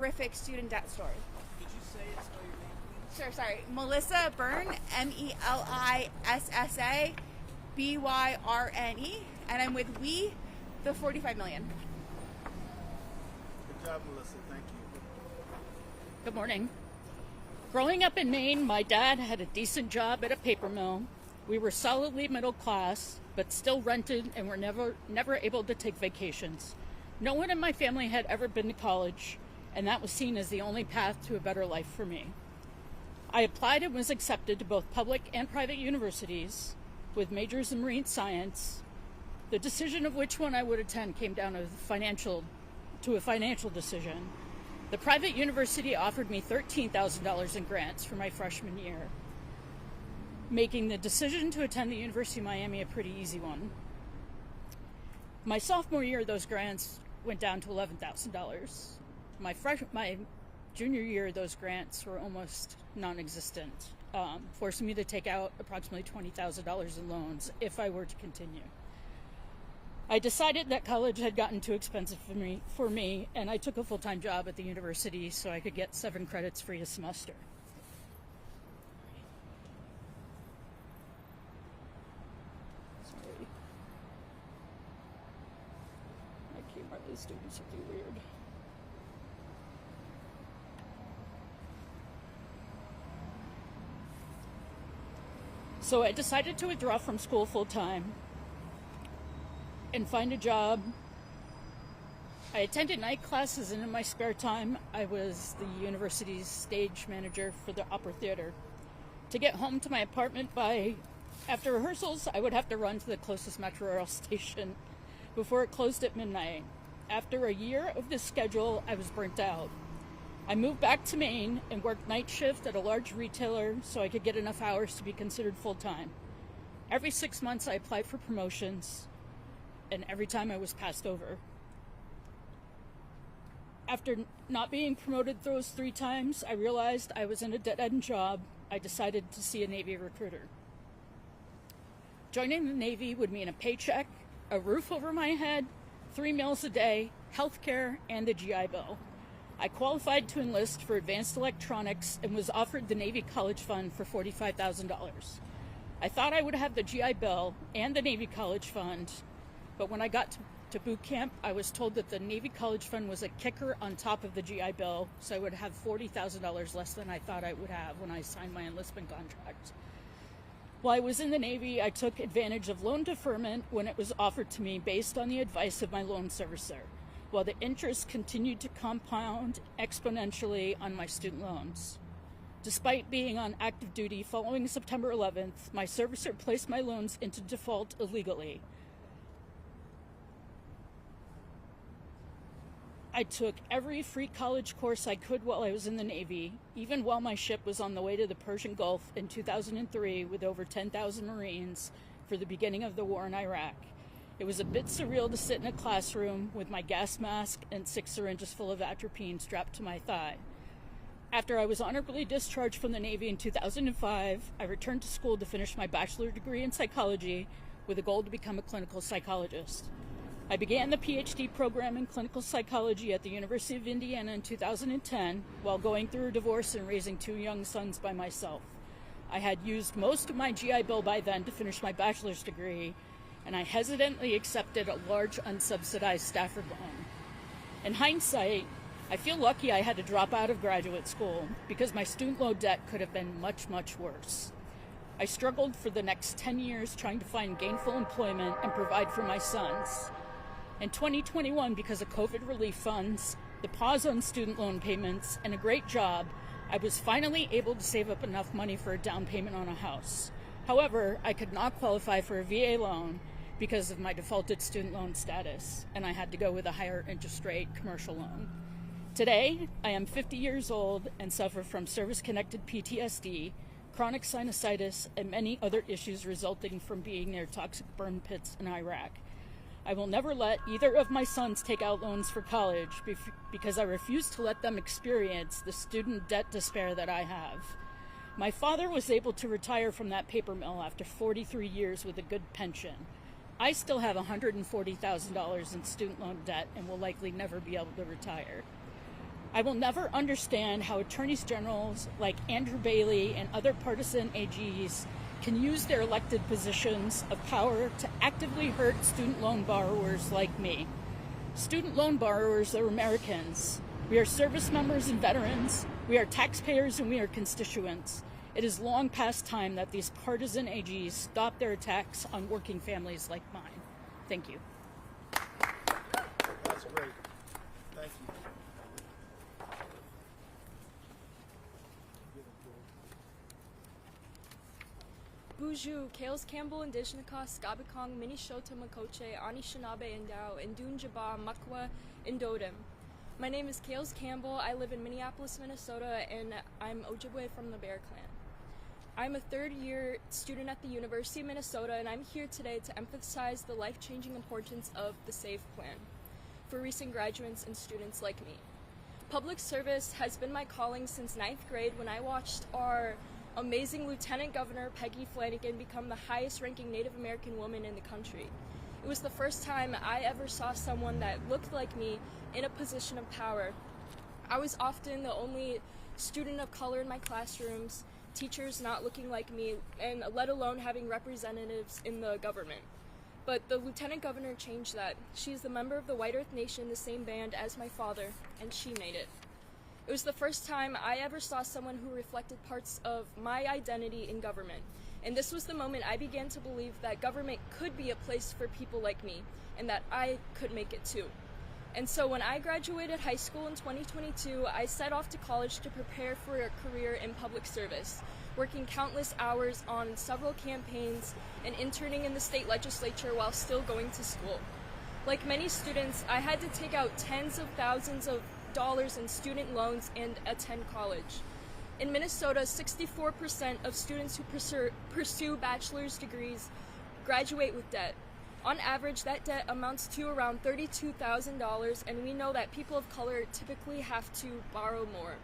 horrific student debt story. Could you say it, spell your name, please? Sure, sorry. Melissa Byrne, MELISSA BYRNE, and I'm with We, the 45 million. Good job, Melissa. Thank you. Good morning. Growing up in Maine, my dad had a decent job at a paper mill. We were solidly middle class, but still rented and were never able to take vacations. No one in my family had ever been to college, and that was seen as the only path to a better life for me. I applied and was accepted to both public and private universities with majors in marine science. The decision of which one I would attend came down to a financial decision. The private university offered me $13,000 in grants for my freshman year, making the decision to attend the University of Miami a pretty easy one. My sophomore year, those grants went down to $11,000. My junior year, those grants were almost non-existent, forcing me to take out approximately $20,000 in loans if I were to continue. I decided that college had gotten too expensive for me, and I took a full-time job at the university so I could get 7 credits free a semester. Sorry. My camera is doing something weird. So I decided to withdraw from school full-time and find a job. I attended night classes, and in my spare time, I was the university's stage manager for the opera theater. To get home to my apartment after rehearsals, I would have to run to the closest metro rail station before it closed at midnight. After a year of this schedule, I was burnt out. I moved back to Maine and worked night shift at a large retailer so I could get enough hours to be considered full-time. Every 6 months, I applied for promotions, and every time I was passed over. After not being promoted those 3 times, I realized I was in a dead-end job. I decided to see a Navy recruiter. Joining the Navy would mean a paycheck, a roof over my head, 3 meals a day, health care, and the GI Bill. I qualified to enlist for advanced electronics and was offered the Navy College Fund for $45,000. I thought I would have the GI Bill and the Navy College Fund, but when I got to boot camp, I was told that the Navy College Fund was a kicker on top of the GI Bill, so I would have $40,000 less than I thought I would have when I signed my enlistment contract. While I was in the Navy, I took advantage of loan deferment when it was offered to me based on the advice of my loan servicer, while the interest continued to compound exponentially on my student loans. Despite being on active duty following September 11th, my servicer placed my loans into default illegally. I took every free college course I could while I was in the Navy, even while my ship was on the way to the Persian Gulf in 2003 with over 10,000 Marines for the beginning of the war in Iraq. It was a bit surreal to sit in a classroom with my gas mask and 6 syringes full of atropine strapped to my thigh. After I was honorably discharged from the Navy in 2005, I returned to school to finish my bachelor's degree in psychology with a goal to become a clinical psychologist. I began the PhD program in clinical psychology at the University of Indiana in 2010 while going through a divorce and raising 2 young sons by myself. I had used most of my GI Bill by then to finish my bachelor's degree, and I hesitantly accepted a large unsubsidized Stafford loan. In hindsight, I feel lucky I had to drop out of graduate school because my student loan debt could have been much, much worse. I struggled for the next 10 years trying to find gainful employment and provide for my sons. In 2021, because of COVID relief funds, the pause on student loan payments, and a great job, I was finally able to save up enough money for a down payment on a house. However, I could not qualify for a VA loan because of my defaulted student loan status, and I had to go with a higher interest rate commercial loan. Today, I am 50 years old and suffer from service-connected PTSD, chronic sinusitis, and many other issues resulting from being near toxic burn pits in Iraq. I will never let either of my sons take out loans for college because I refuse to let them experience the student debt despair that I have. My father was able to retire from that paper mill after 43 years with a good pension. I still have $140,000 in student loan debt and will likely never be able to retire. I will never understand how attorneys generals like Andrew Bailey and other partisan AGs can use their elected positions of power to actively hurt student loan borrowers like me. Student loan borrowers are Americans. We are service members and veterans. We are taxpayers and we are constituents. It is long past time that these partisan AGs stop their attacks on working families like mine. Thank you. That's great. Thank you. Buju, Kales Campbell, Indishnika, Skabikong, Minnesota, Makoche, Anishinaabe, Indao, Indun Jaba, Makwa, Indodem. My name is Kales Campbell. I live in Minneapolis, Minnesota, and I'm Ojibwe from the Bear Clan. I'm a third-year student at the University of Minnesota, and I'm here today to emphasize the life-changing importance of the SAVE plan for recent graduates and students like me. Public service has been my calling since 9th grade when I watched our amazing Lieutenant Governor Peggy Flanagan become the highest-ranking Native American woman in the country. It was the first time I ever saw someone that looked like me in a position of power. I was often the only student of color in my classrooms, teachers not looking like me, and let alone having representatives in the government. But the Lieutenant Governor changed that. She's the member of the White Earth Nation, the same band as my father, and she made it. It was the first time I ever saw someone who reflected parts of my identity in government. And this was the moment I began to believe that government could be a place for people like me, and that I could make it too. And so when I graduated high school in 2022, I set off to college to prepare for a career in public service, working countless hours on several campaigns and interning in the state legislature while still going to school. Like many students, I had to take out tens of thousands of dollars in student loans and attend college. In Minnesota, 64% of students who pursue bachelor's degrees graduate with debt. On average, that debt amounts to around $32,000, and we know that people of color typically have to borrow more.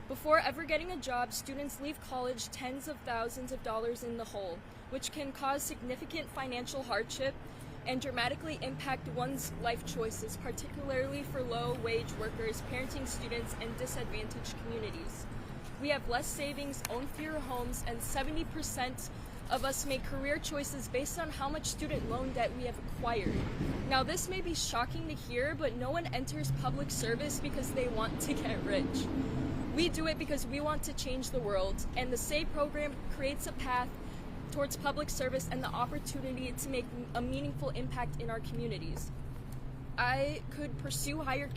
Before ever getting a job, students leave college tens of thousands of dollars in the hole, which can cause significant financial hardship and dramatically impact one's life choices, particularly for low-wage workers, parenting students, and disadvantaged communities. We have less savings, own fewer homes, and 70% of us make career choices based on how much student loan debt we have acquired. Now, this may be shocking to hear, but no one enters public service because they want to get rich. We do it because we want to change the world, and the SAVE program creates a path towards public service and the opportunity to make a meaningful impact in our communities. I could pursue higher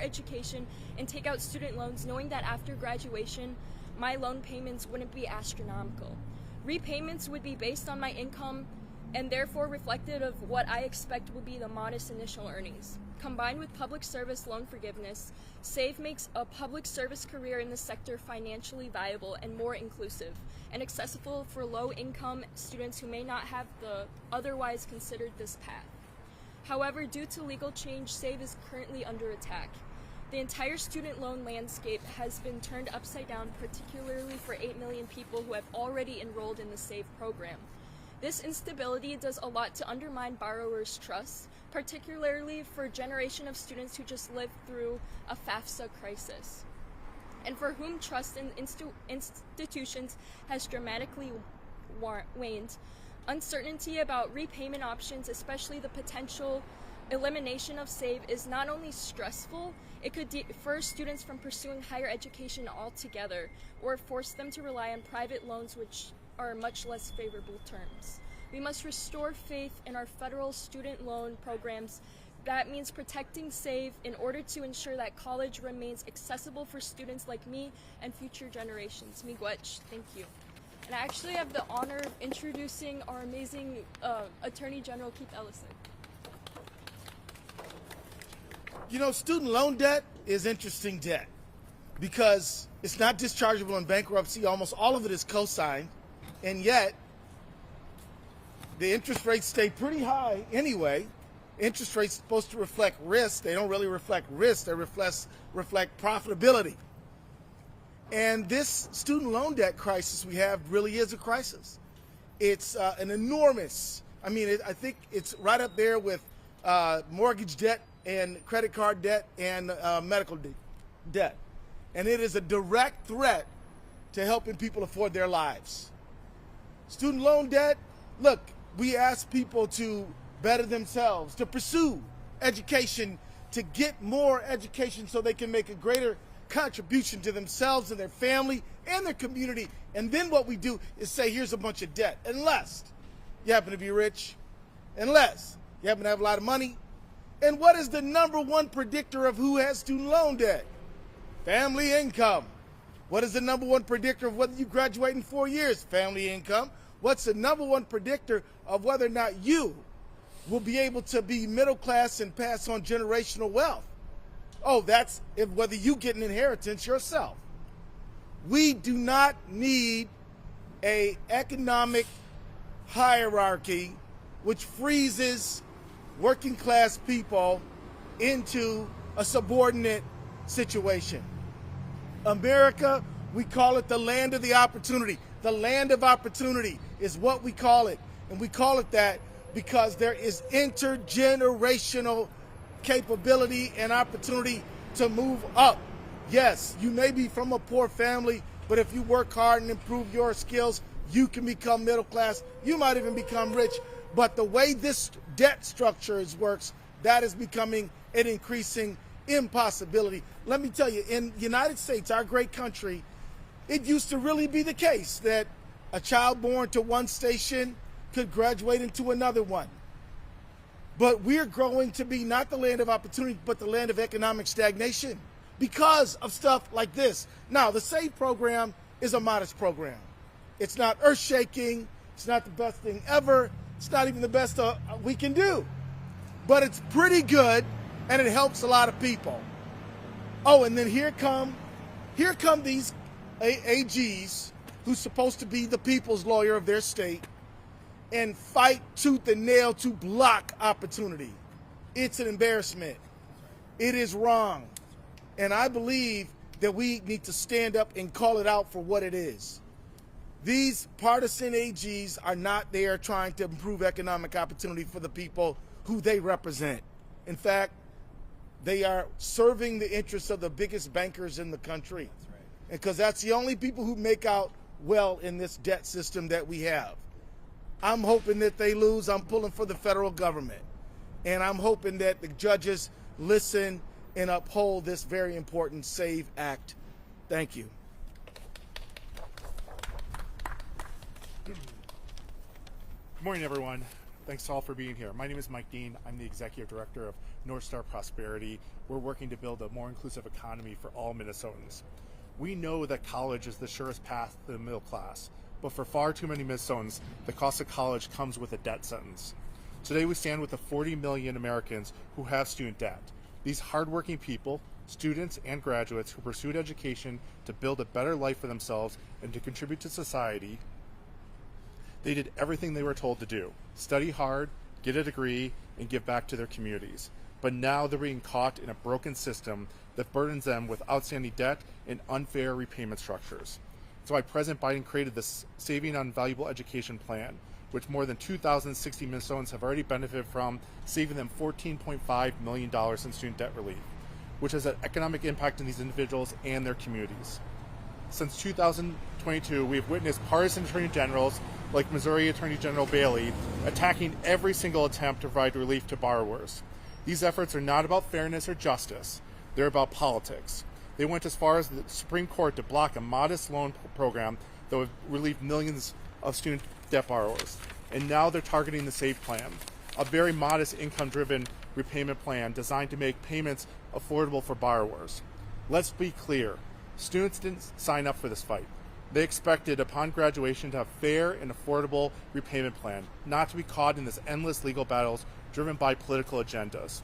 education and take out student loans knowing that after graduation, my loan payments wouldn't be astronomical. Repayments would be based on my income and therefore reflective of what I expect will be the modest initial earnings. Combined with public service loan forgiveness, SAVE makes a public service career in the sector financially viable and more inclusive and accessible for low-income students who may not have otherwise considered this path. However, due to legal change, SAVE is currently under attack. The entire student loan landscape has been turned upside down, particularly for 8 million people who have already enrolled in the SAVE program. This instability does a lot to undermine borrowers' trust, particularly for a generation of students who just lived through a FAFSA crisis, and for whom trust in institutions has dramatically waned. Uncertainty about repayment options, especially the potential elimination of SAVE, is not only stressful, it could deter students from pursuing higher education altogether, or force them to rely on private loans which are much less favorable terms. We must restore faith in our federal student loan programs. That means protecting SAVE in order to ensure that college remains accessible for students like me and future generations. Miigwech, thank you. And I actually have the honor of introducing our amazing Attorney General, Keith Ellison. You know, student loan debt is interesting debt because it's not dischargeable in bankruptcy. Almost all of it is co-signed, and yet the interest rates stay pretty high anyway. Interest rates are supposed to reflect risk. They don't really reflect risk. They reflect profitability. And this student loan debt crisis we have really is a crisis. It's an enormous, I think it's right up there with mortgage debt and credit card debt and medical debt. And it is a direct threat to helping people afford their lives. Student loan debt, look, we ask people to better themselves, to pursue education, to get more education so they can make a greater contribution to themselves and their family and their community. And then what we do is say, here's a bunch of debt. Unless you happen to be rich, unless you happen to have a lot of money. And what is the number one predictor of who has student loan debt? Family income. What is the number one predictor of whether you graduate in 4 years? Family income. What's the number one predictor of whether or not you will be able to be middle class and pass on generational wealth? Oh, that's whether you get an inheritance yourself. We do not need an economic hierarchy which freezes working class people into a subordinate situation. America, we call it the land of the opportunity. The land of opportunity is what we call it. And we call it that because there is intergenerational capability and opportunity to move up. Yes, you may be from a poor family, but if you work hard and improve your skills, you can become middle class. You might even become rich. But the way this debt structure works, that is becoming an increasing impossibility. Let me tell you, in the United States, our great country, it used to really be the case that a child born to one station could graduate into another one. But we're growing to be not the land of opportunity, but the land of economic stagnation because of stuff like this. Now, the SAVE program is a modest program. It's not earth-shaking. It's not the best thing ever. It's not even the best we can do. But it's pretty good, and it helps a lot of people. Oh, and then here come these AGs who's supposed to be the people's lawyer of their state and fight tooth and nail to block opportunity. It's an embarrassment. It is wrong. And I believe that we need to stand up and call it out for what it is. These partisan AGs are not there trying to improve economic opportunity for the people who they represent. In fact, they are serving the interests of the biggest bankers in the country. That's right. Because that's the only people who make out well in this debt system that we have. I'm hoping that they lose. I'm pulling for the federal government. And I'm hoping that the judges listen and uphold this very important SAVE Act. Thank you. Good morning, everyone. Thanks all for being here. My name is Mike Dean. I'm the Executive Director of North Star Prosperity. We're working to build a more inclusive economy for all Minnesotans. We know that college is the surest path to the middle class, but for far too many Minnesotans, the cost of college comes with a debt sentence. Today we stand with the 40 million Americans who have student debt. These hardworking people, students and graduates who pursued education to build a better life for themselves and to contribute to society, they did everything they were told to do: study hard, get a degree, and give back to their communities. But now they're being caught in a broken system that burdens them with outstanding debt and unfair repayment structures. That's why President Biden created this Saving on Valuable Education plan, which more than 2,060 Minnesotans have already benefited from, saving them $14.5 million in student debt relief, which has an economic impact on these individuals and their communities. Since 2022, we have witnessed partisan attorney generals like Missouri Attorney General Bailey attacking every single attempt to provide relief to borrowers. These efforts are not about fairness or justice. They're about politics. They went as far as the Supreme Court to block a modest loan program that would relieve millions of student debt borrowers. And now they're targeting the SAVE plan, a very modest income-driven repayment plan designed to make payments affordable for borrowers. Let's be clear. Students didn't sign up for this fight. They expected upon graduation to have fair and affordable repayment plan, not to be caught in this endless legal battles driven by political agendas.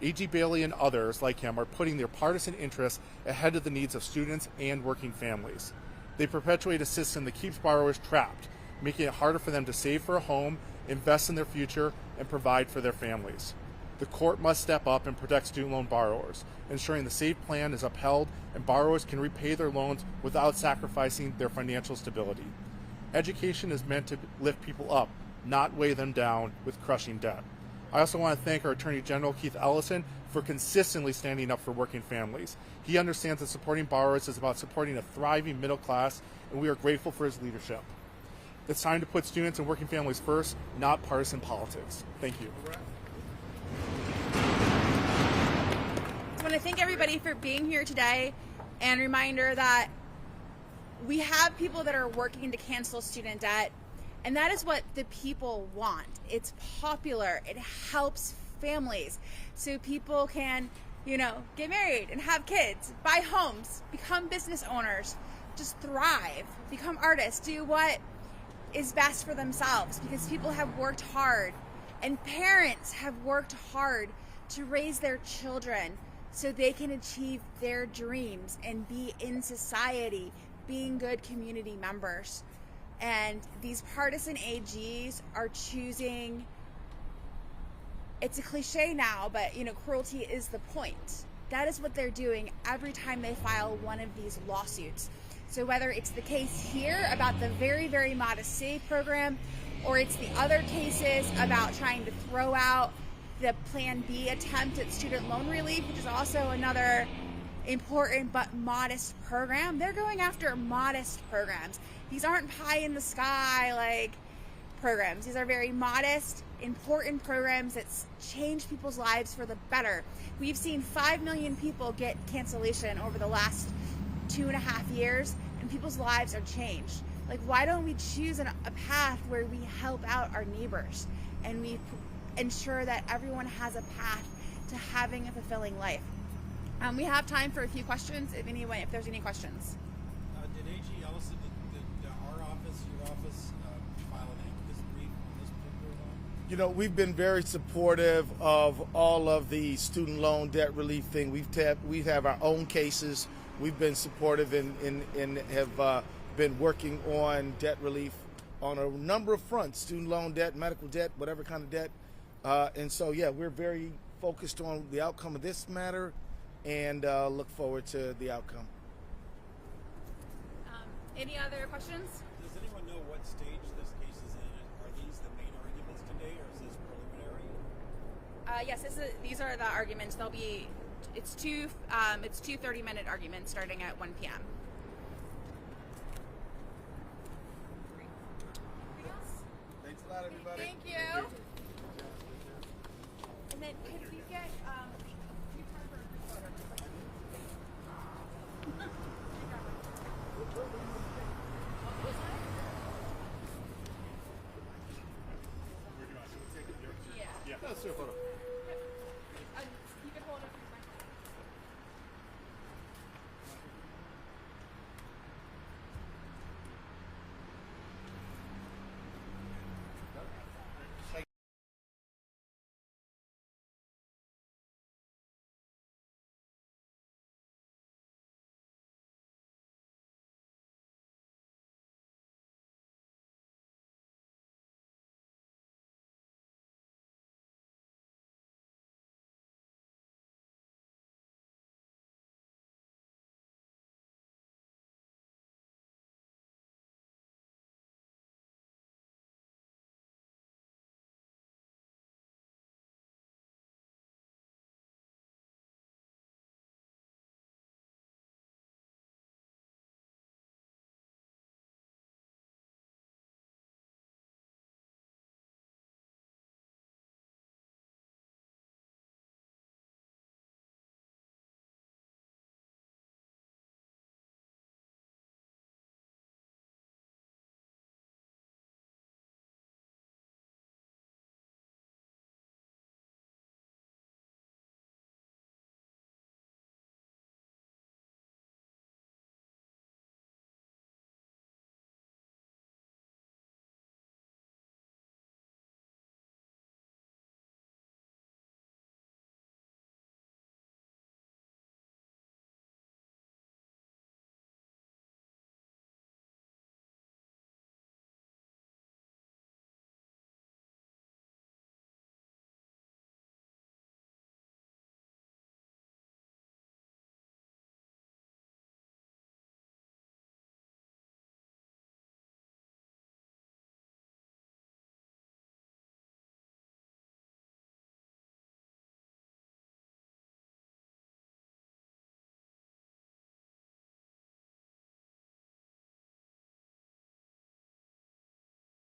A.G. Bailey and others like him are putting their partisan interests ahead of the needs of students and working families. They perpetuate a system that keeps borrowers trapped, making it harder for them to save for a home, invest in their future, and provide for their families. The court must step up and protect student loan borrowers, ensuring the SAVE plan is upheld and borrowers can repay their loans without sacrificing their financial stability. Education is meant to lift people up, not weigh them down with crushing debt. I also want to thank our Attorney General, Keith Ellison, for consistently standing up for working families. He understands that supporting borrowers is about supporting a thriving middle class, and we are grateful for his leadership. It's time to put students and working families first, not partisan politics. Thank you. I want to thank everybody for being here today, and reminder that we have people that are working to cancel student debt, and that is what the people want. It's popular. It helps families so people can, get married and have kids, buy homes, become business owners, just thrive, become artists, do what is best for themselves, because people have worked hard and parents have worked hard to raise their children so they can achieve their dreams and be in society, being good community members. And these partisan AGs are choosing, it's a cliche now, but cruelty is the point. That is what they're doing every time they file one of these lawsuits. So whether it's the case here about the very, very modest SAVE program, or it's the other cases about trying to throw out the Plan B attempt at student loan relief, which is also another important but modest program. They're going after modest programs. These aren't pie in the sky programs. These are very modest, important programs that change people's lives for the better. We've seen 5 million people get cancellation over the last 2.5 years, and people's lives are changed. Why don't we choose a path where we help out our neighbors and we ensure that everyone has a path to having a fulfilling life? We have time for a few questions, if there's any questions. Did AG Ellison, did our office, your office, file an amicus brief on this particular one? We've been very supportive of all of the student loan debt relief thing. We have our own cases. We've been supportive and have been working on debt relief on a number of fronts: student loan debt, medical debt, whatever kind of debt. And so, we're very focused on the outcome of this matter, and look forward to the outcome. Any other questions? Does anyone know what stage this case is in? Are these the main arguments today, or is this preliminary? Yes, these are the arguments. It's two 30-minute arguments starting at 1 p.m. Thanks a lot, everybody. Thank you.